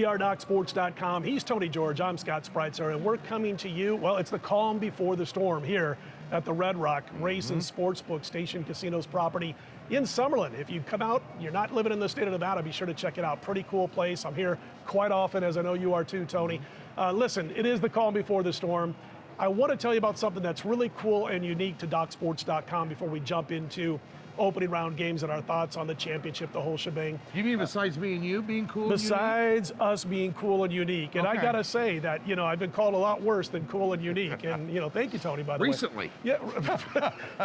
are DocSports.com. He's Tony George. I'm Scott Spreitzer, and we're coming to you. Well, it's the calm before the storm here at the Red Rock Race and Sportsbook Station Casinos property in Summerlin. If you come out, you're not living in the state of Nevada, be sure to check it out. Pretty cool place. I'm here quite often, as I know you are too, Tony. Listen, it is the calm before the storm. I want to tell you about something that's really cool and unique to DocSports.com before we jump into opening round games and our thoughts on the championship, the whole shebang. You mean besides me and you being cool Besides us being cool and unique. And I got to say that, I've been called a lot worse than cool and unique. And, thank you, Tony, by the way. Recently. Yeah,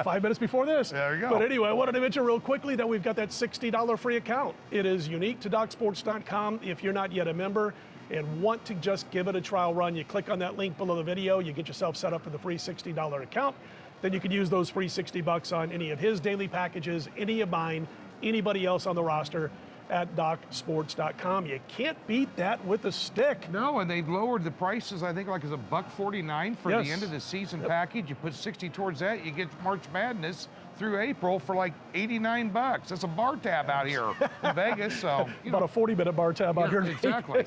5 minutes before this. There you go. But anyway, I wanted to mention real quickly that we've got that $60 free account. It is unique to DocSports.com. If you're not yet a member and want to just give it a trial run, you click on that link below the video, you get yourself set up for the free $60 account. Then you can use those free $60 on any of his daily packages, any of mine, anybody else on the roster at DocSports.com. You can't beat that with a stick. No, and they've lowered the prices, I think like it's $1.49 for the end of the season package. You put 60 towards that, you get March Madness through April for like $89. That's a bar tab out here in Vegas. So about a 40-minute bar tab out here. Exactly.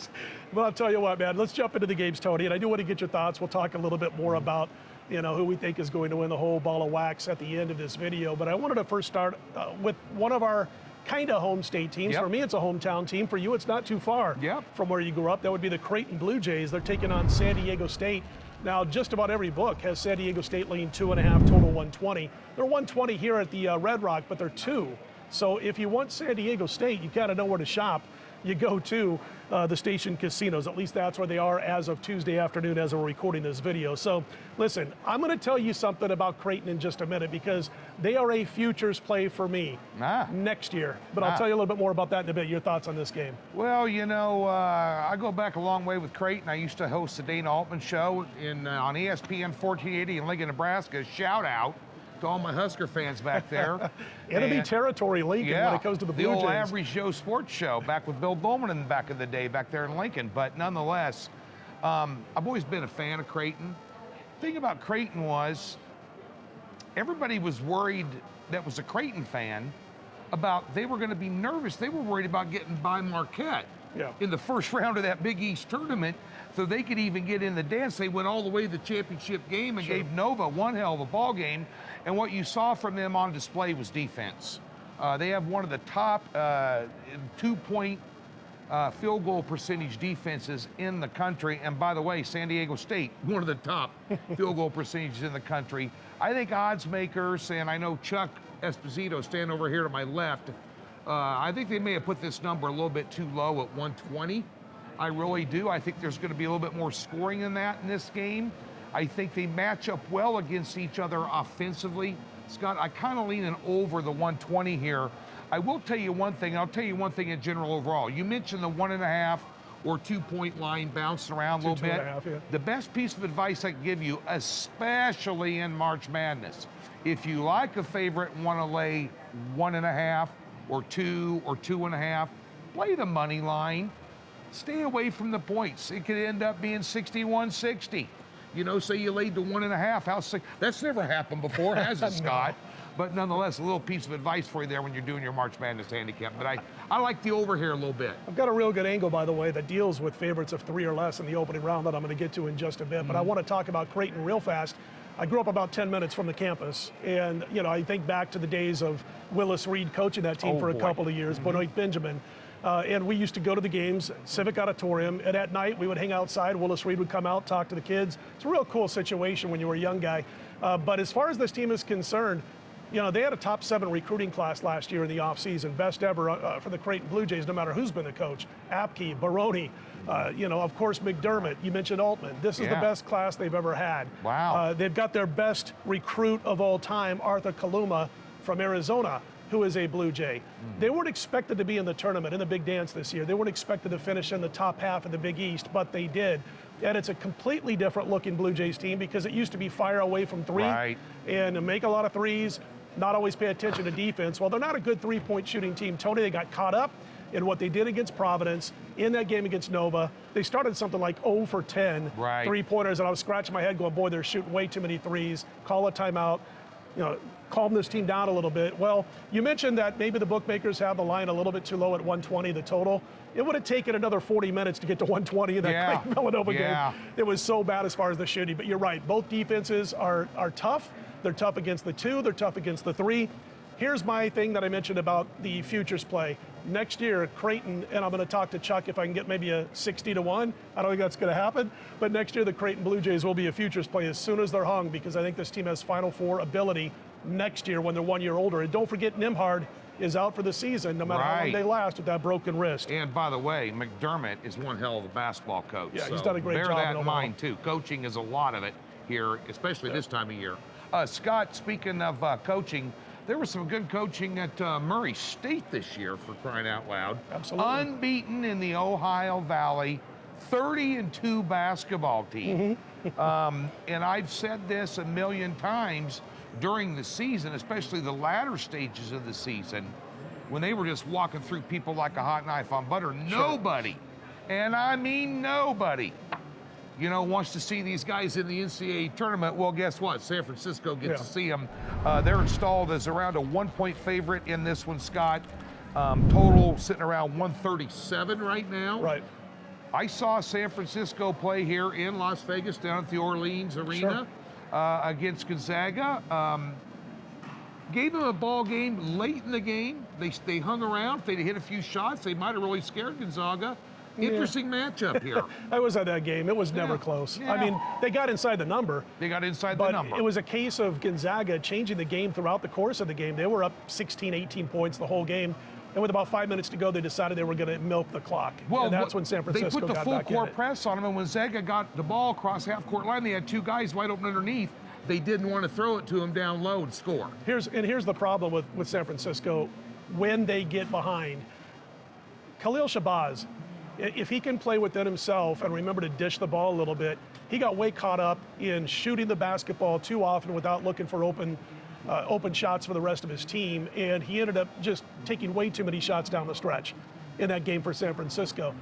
But I'll tell you what, man, let's jump into the games, Tony. And I do want to get your thoughts. We'll talk a little bit more about who we think is going to win the whole ball of wax at the end of this video. But I wanted to first start with one of our kind of home state teams. For me, it's a hometown team. For you, it's not too far from where you grew up. That would be the Creighton Blue Jays. They're taking on San Diego State. Now, just about every book has San Diego State laying 2.5, total 120. They're 120 here at the Red Rock, but they're 2. So if you want San Diego State, you gotta know where to shop. You go to the station casinos. At least that's where they are as of Tuesday afternoon as we're recording this video. So listen, I'm going to tell you something about Creighton in just a minute because they are a futures play for me next year. But I'll tell you a little bit more about that in a bit. Your thoughts on this game? Well, I go back a long way with Creighton. I used to host the Dana Altman show on ESPN 1480 in Lincoln, Nebraska. Shout out to all my Husker fans back there. Enemy territory, Lincoln, when it comes to the Blue Jays. The old Average Joe Sports Show back with Bill Bowman in the back of the day back there in Lincoln. But nonetheless, I've always been a fan of Creighton. The thing about Creighton was everybody was worried that was a Creighton fan about they were going to be nervous. They were worried about getting by Marquette in the first round of that Big East tournament so they could even get in the dance. They went all the way to the championship game and gave Nova one hell of a ball game. And what you saw from them on display was defense. They have one of the top 2-point field goal percentage defenses in the country. And by the way, San Diego State, one of the top field goal percentages in the country. I think odds makers, and I know Chuck Esposito standing over here to my left, I think they may have put this number a little bit too low at 120. I really do. I think there's going to be a little bit more scoring than that in this game. I think they match up well against each other offensively. Scott, I kind of leaning over the 120 here. I will tell you one thing. I'll tell you one thing in general overall. You mentioned the 1.5 or 2-point line bouncing around a little bit. The best piece of advice I can give you, especially in March Madness, if you like a favorite and want to lay 1.5 or 2 or 2.5, play the money line. Stay away from the points. It could end up being 61-60. Say you laid to 1.5. That's never happened before, has it, Scott? But nonetheless, a little piece of advice for you there when you're doing your March Madness handicap. But I like the over here a little bit. I've got a real good angle, by the way, that deals with favorites of 3 or less in the opening round that I'm going to get to in just a bit. But I want to talk about Creighton real fast. I grew up about 10 minutes from the campus, and I think back to the days of Willis Reed coaching that team for a couple of years, Benoit Benjamin. And we used to go to the games, Civic Auditorium, and at night we would hang outside. Willis Reed would come out, talk to the kids. It's a real cool situation when you were a young guy. But as far as this team is concerned, they had a top 7 recruiting class last year in the offseason, best ever for the Creighton Blue Jays, no matter who's been the coach. Apke, Baroni, of course, McDermott. You mentioned Altman. This is the best class they've ever had. Wow. They've got their best recruit of all time, Arthur Kaluma from Arizona, who is a Blue Jay. They weren't expected to be in the tournament, in the big dance this year. They weren't expected to finish in the top half of the Big East, but they did. And it's a completely different looking Blue Jays team because it used to be fire away from 3 and make a lot of threes, not always pay attention to defense. Well, they're not a good 3-point shooting team, Tony. They got caught up in what they did against Providence in that game against Nova. They started something like 0 for 10 3-pointers, and I was scratching my head going, boy, they're shooting way too many threes. Call a timeout. calm this team down a little bit. Well, you mentioned that maybe the bookmakers have the line a little bit too low at 120, the total. It would have taken another 40 minutes to get to 120 in that Creighton Villanova game. It was so bad as far as the shooting, but you're right. Both defenses are tough. They're tough against the 2, they're tough against the 3. Here's my thing that I mentioned about the futures play. Next year, Creighton, and I'm going to talk to Chuck if I can get maybe a 60-1. I don't think that's going to happen, but next year the Creighton Blue Jays will be a futures play as soon as they're hung, because I think this team has Final Four ability next year when they're 1 year older. And don't forget, Nimhard is out for the season, no matter how long they last with that broken wrist. And by the way, McDermott is one hell of a basketball coach. Yeah, he's done a great job. Bear that in mind too. Coaching is a lot of it here, especially this time of year. Scott, speaking of coaching, there was some good coaching at Murray State this year, for crying out loud. Absolutely. Unbeaten in the Ohio Valley, 30-2 basketball team. And I've said this a million times during the season, especially the latter stages of the season, when they were just walking through people like a hot knife on butter. Nobody, and I mean nobody, wants to see these guys in the NCAA tournament. Well, guess what? San Francisco gets to see them. They're installed as around a 1-point favorite in this one, Scott. Total sitting around 137 right now. Right. I saw San Francisco play here in Las Vegas down at the Orleans Arena against Gonzaga. Gave them a ball game late in the game. They hung around. If they'd hit a few shots, they might have really scared Gonzaga. Interesting matchup here. I was at that game. It was never close. I mean, they got inside the number. They got inside the number. It was a case of Gonzaga changing the game throughout the course of the game. They were up 16, 18 points the whole game. And with about 5 minutes to go, they decided they were going to milk the clock. Well, and that's when San Francisco got back in it. They put the full court press on them, and when Gonzaga got the ball across half-court line, they had 2 guys wide open underneath. They didn't want to throw it to them down low and score. Here's the problem with San Francisco when they get behind. Khalil Shabazz, if he can play within himself and remember to dish the ball a little bit, he got way caught up in shooting the basketball too often without looking for open shots for the rest of his team, and he ended up just taking way too many shots down the stretch in that game for San Francisco.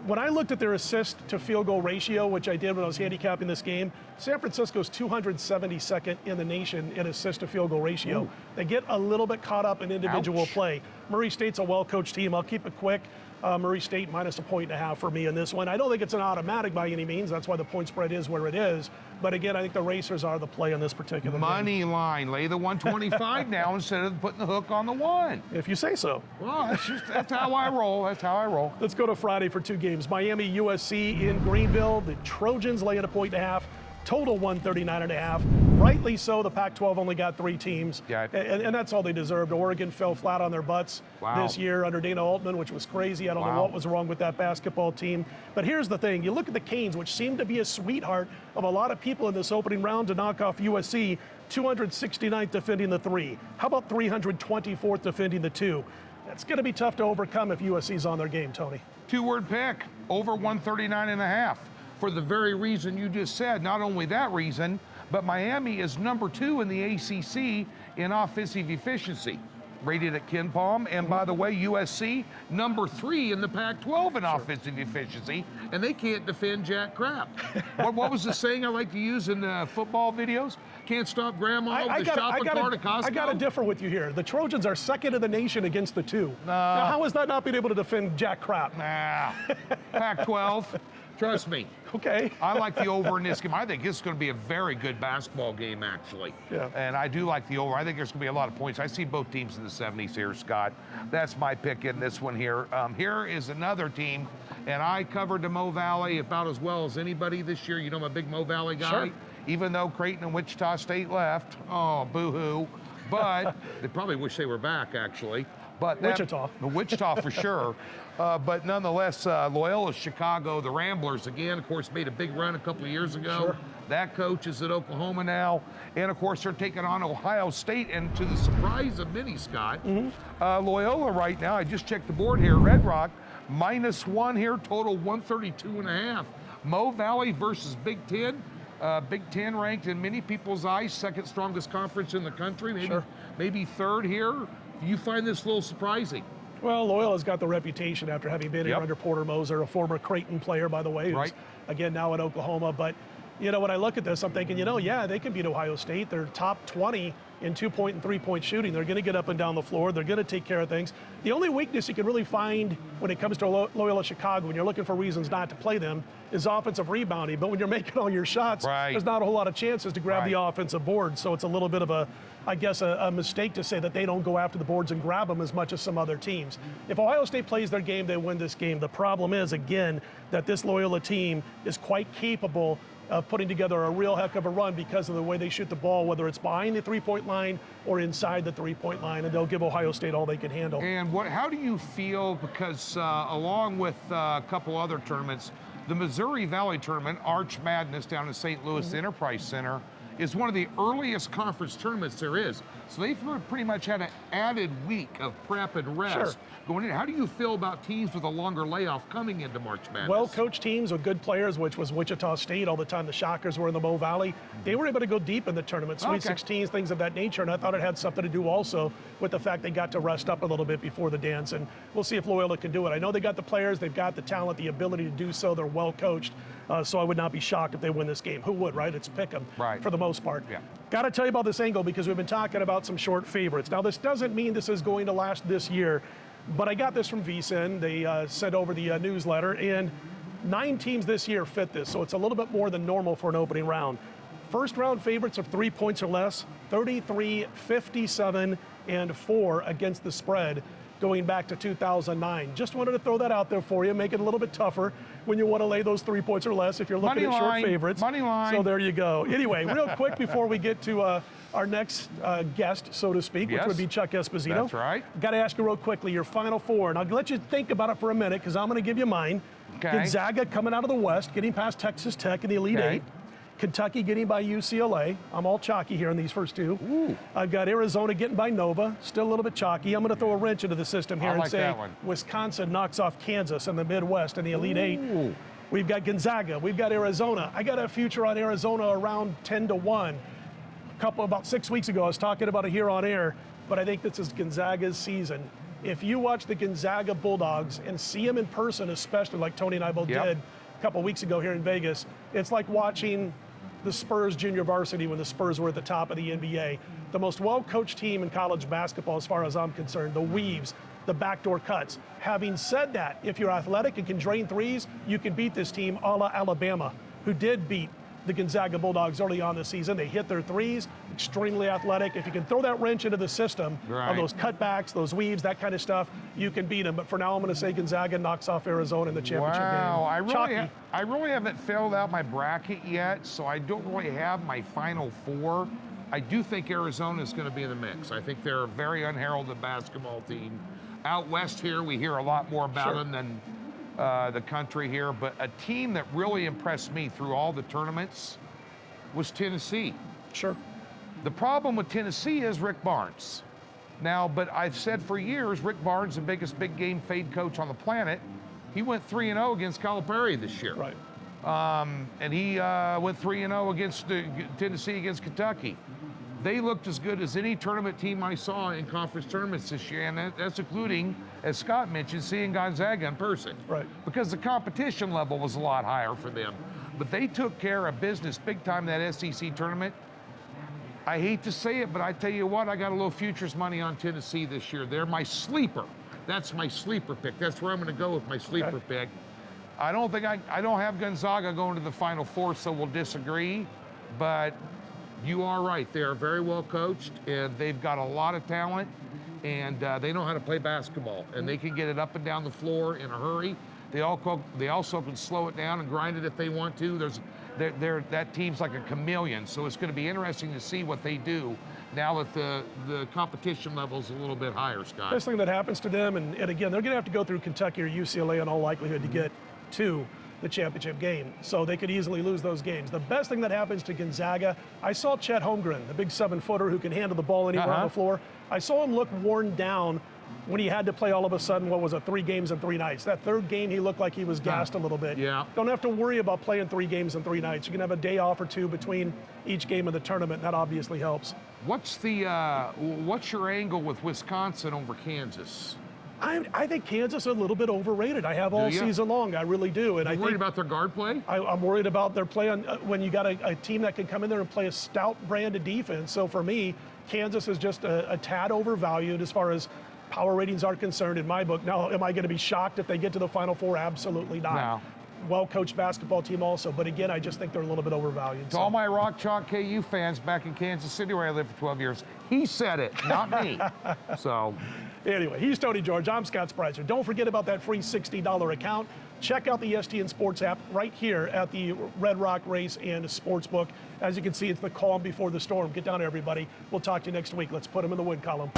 When I looked at their assist to field goal ratio, which I did when I was handicapping this game, San Francisco's 272nd in the nation in assist to field goal ratio. They get a little bit caught up in individual play. Murray State's a well-coached team. I'll keep it quick. Murray State minus 1.5 for me in this one. I don't think it's an automatic by any means. That's why the point spread is where it is. But again, I think the Racers are the play in this particular money game. Line. Lay the 125 now instead of putting the hook on the 1. If you say so. Well, that's how I roll. That's how I roll. Let's go to Friday for 2 games. Miami, USC in Greenville. The Trojans laying 1.5. Total 139.5. Rightly so, the Pac-12 only got 3 teams, and that's all they deserved. Oregon fell flat on their butts this year under Dana Altman, which was crazy. I don't know what was wrong with that basketball team. But here's the thing. You look at the Canes, which seemed to be a sweetheart of a lot of people in this opening round to knock off USC, 269th defending the 3. How about 324th defending the 2? That's going to be tough to overcome if USC's on their game, Tony. 2-word pick, over 139.5. For the very reason you just said. Not only that reason, but Miami is number 2 in the ACC in offensive efficiency, rated at Ken Palm. And by the way, USC, number 3 in the Pac-12 in offensive efficiency, and they can't defend jack crap. What was the saying I like to use in football videos? Can't stop grandma with the shopping cart at Costco? I got to differ with you here. The Trojans are 2nd in the nation against the 2. Now, how is that not being able to defend jack crap? Pac-12. Trust me. Okay. I like the over in this game. I think this is going to be a very good basketball game, actually. Yeah. And I do like the over. I think there's going to be a lot of points. I see both teams in the 70s here, Scott. That's my pick in this one here. Here is another team, and I covered the Mo Valley about as well as anybody this year. You know I'm a big Mo Valley guy. Sure. Even though Creighton and Wichita State left. Oh, boo-hoo. But they probably wish they were back, actually. But Wichita for sure. But nonetheless, Loyola Chicago, the Ramblers, again, of course, made a big run a couple of years ago. Sure. That coach is at Oklahoma now. And, of course, they're taking on Ohio State. And to the surprise of many, Scott, Loyola right now, I just checked the board here, Red Rock, -1 here, total 132.5. Mo Valley versus Big Ten. Big Ten ranked in many people's eyes, 2nd strongest conference in the country, maybe 3rd here. You find this a little surprising? Well, Loyola's got the reputation after having been here under Porter Moser, a former Creighton player, by the way, who's again now at Oklahoma. But, when I look at this, I'm thinking, yeah, they can beat Ohio State. They're top 20 in 2-point and 3-point shooting. They're going to get up and down the floor. They're going to take care of things. The only weakness you can really find when it comes to Loyola Chicago, when you're looking for reasons not to play them, is offensive rebounding. But when you're making all your shots, there's not a whole lot of chances to grab the offensive board. So it's a little bit of a, I guess, a mistake to say that they don't go after the boards and grab them as much as some other teams. If Ohio State plays their game, they win this game. The problem is, again, that this Loyola team is quite capable of putting together a real heck of a run because of the way they shoot the ball, whether it's behind the three-point line or inside the three-point line, and they'll give Ohio State all they can handle. And how do you feel, because along with a couple other tournaments, the Missouri Valley Tournament, Arch Madness down in St. Louis Enterprise Center, is one of the earliest conference tournaments there is. So they've pretty much had an added week of prep and rest going in. How do you feel about teams with a longer layoff coming into March Madness? Well-coached teams with good players, which was Wichita State all the time. The Shockers were in the Mo Valley. They were able to go deep in the tournament, Sweet 16s, things of that nature, and I thought it had something to do also with the fact they got to rest up a little bit before the dance, and we'll see if Loyola can do it. I know they got the players, they've got the talent, the ability to do so. They're well-coached, so I would not be shocked if they win this game. Who would, right? It's pick 'em for the most part. Got to tell you about this angle because we've been talking about some short favorites. Now, this doesn't mean this is going to last this year, but I got this from VSiN. They sent over the newsletter, and 9 teams this year fit this, so it's a little bit more than normal for an opening round. First round favorites of 3 points or less, 33, 57, and 4 against the spread going back to 2009. Just wanted to throw that out there for you, make it a little bit tougher when you want to lay those 3 points or less if you're looking at short favorites. Money line. So there you go. Anyway, real quick before we get to our next guest, so to speak, which would be Chuck Esposito. That's right. Got to ask you real quickly, your Final Four, and I'll let you think about it for a minute because I'm going to give you mine. Gonzaga coming out of the West, getting past Texas Tech in the Elite Eight. Kentucky getting by UCLA. I'm all chalky here in these first two. I've got Arizona getting by Nova, still a little bit chalky. I'm going to throw a wrench into the system here and say Wisconsin knocks off Kansas in the Midwest in the Elite Eight. We've got Gonzaga, we've got Arizona. I got a future on Arizona around 10-1. About 6 weeks ago, I was talking about it here on air, but I think this is Gonzaga's season. If you watch the Gonzaga Bulldogs and see them in person, especially like Tony and I both did a couple weeks ago here in Vegas, it's like watching the Spurs junior varsity when the Spurs were at the top of the NBA. The most well-coached team in college basketball as far as I'm concerned, the weaves, the backdoor cuts. Having said that, if you're athletic and can drain threes, you can beat this team a la Alabama, who did beat the Gonzaga Bulldogs early on this season. They hit their threes, extremely athletic. If you can throw that wrench into the system of those cutbacks, those weaves, that kind of stuff, you can beat them. But for now, I'm going to say Gonzaga knocks off Arizona in the championship game. I really haven't filled out my bracket yet, so I don't really have my Final Four. I do think Arizona is going to be in the mix. I think they're a very unheralded basketball team. Out west here, we hear a lot more about them than the country here, but a team that really impressed me through all the tournaments was Tennessee. The problem with Tennessee is Rick Barnes. Now, but I've said for years, Rick Barnes, the biggest big game fade coach on the planet, he went 3-0 against Calipari this year. And he went 3-0 against Tennessee against Kentucky. They looked as good as any tournament team I saw in conference tournaments this year, and that's including, as Scott mentioned, seeing Gonzaga in person. Because the competition level was a lot higher for them. But they took care of business big time in that SEC tournament. I hate to say it, but I tell you what, I got a little futures money on Tennessee this year. They're my sleeper. That's my sleeper pick. That's where I'm going to go with my sleeper pick. I don't think I don't have Gonzaga going to the Final Four, so we'll disagree. But you are right. They are very well coached, and they've got a lot of talent, and they know how to play basketball, and they can get it up and down the floor in a hurry. They also can slow it down and grind it if they want to. That team's like a chameleon, so it's going to be interesting to see what they do now that the competition level is a little bit higher, Scott. Best thing that happens to them, and again, they're going to have to go through Kentucky or UCLA in all likelihood to get to the championship game, so they could easily lose those games. The best thing that happens to Gonzaga, I saw Chet Holmgren, the big 7-footer who can handle the ball anywhere on the floor. I saw him look worn down when he had to play all of a sudden, 3 games and 3 nights. That third game, he looked like he was gassed a little bit. Don't have to worry about playing 3 games and 3 nights. You can have a day off or 2 between each game of the tournament. That obviously helps. What's your angle with Wisconsin over Kansas? I think Kansas is a little bit overrated. I have all season long. I really do. And You're worried about their guard play? I'm worried about their play when you got a team that can come in there and play a stout brand of defense. So for me, Kansas is just a tad overvalued as far as power ratings are concerned in my book. Now, am I going to be shocked if they get to the Final Four? Absolutely not. No. Well-coached basketball team also, but again, I just think they're a little bit overvalued. To all my Rock Chalk KU fans back in Kansas City where I lived for 12 years, he said it, not me. So, anyway, he's Tony George. I'm Scott Spreitzer. Don't forget about that free $60 account. Check out the STN Sports app right here at the Red Rock Race and Sportsbook. As you can see, it's the calm before the storm. Get down, everybody. We'll talk to you next week. Let's put them in the win column.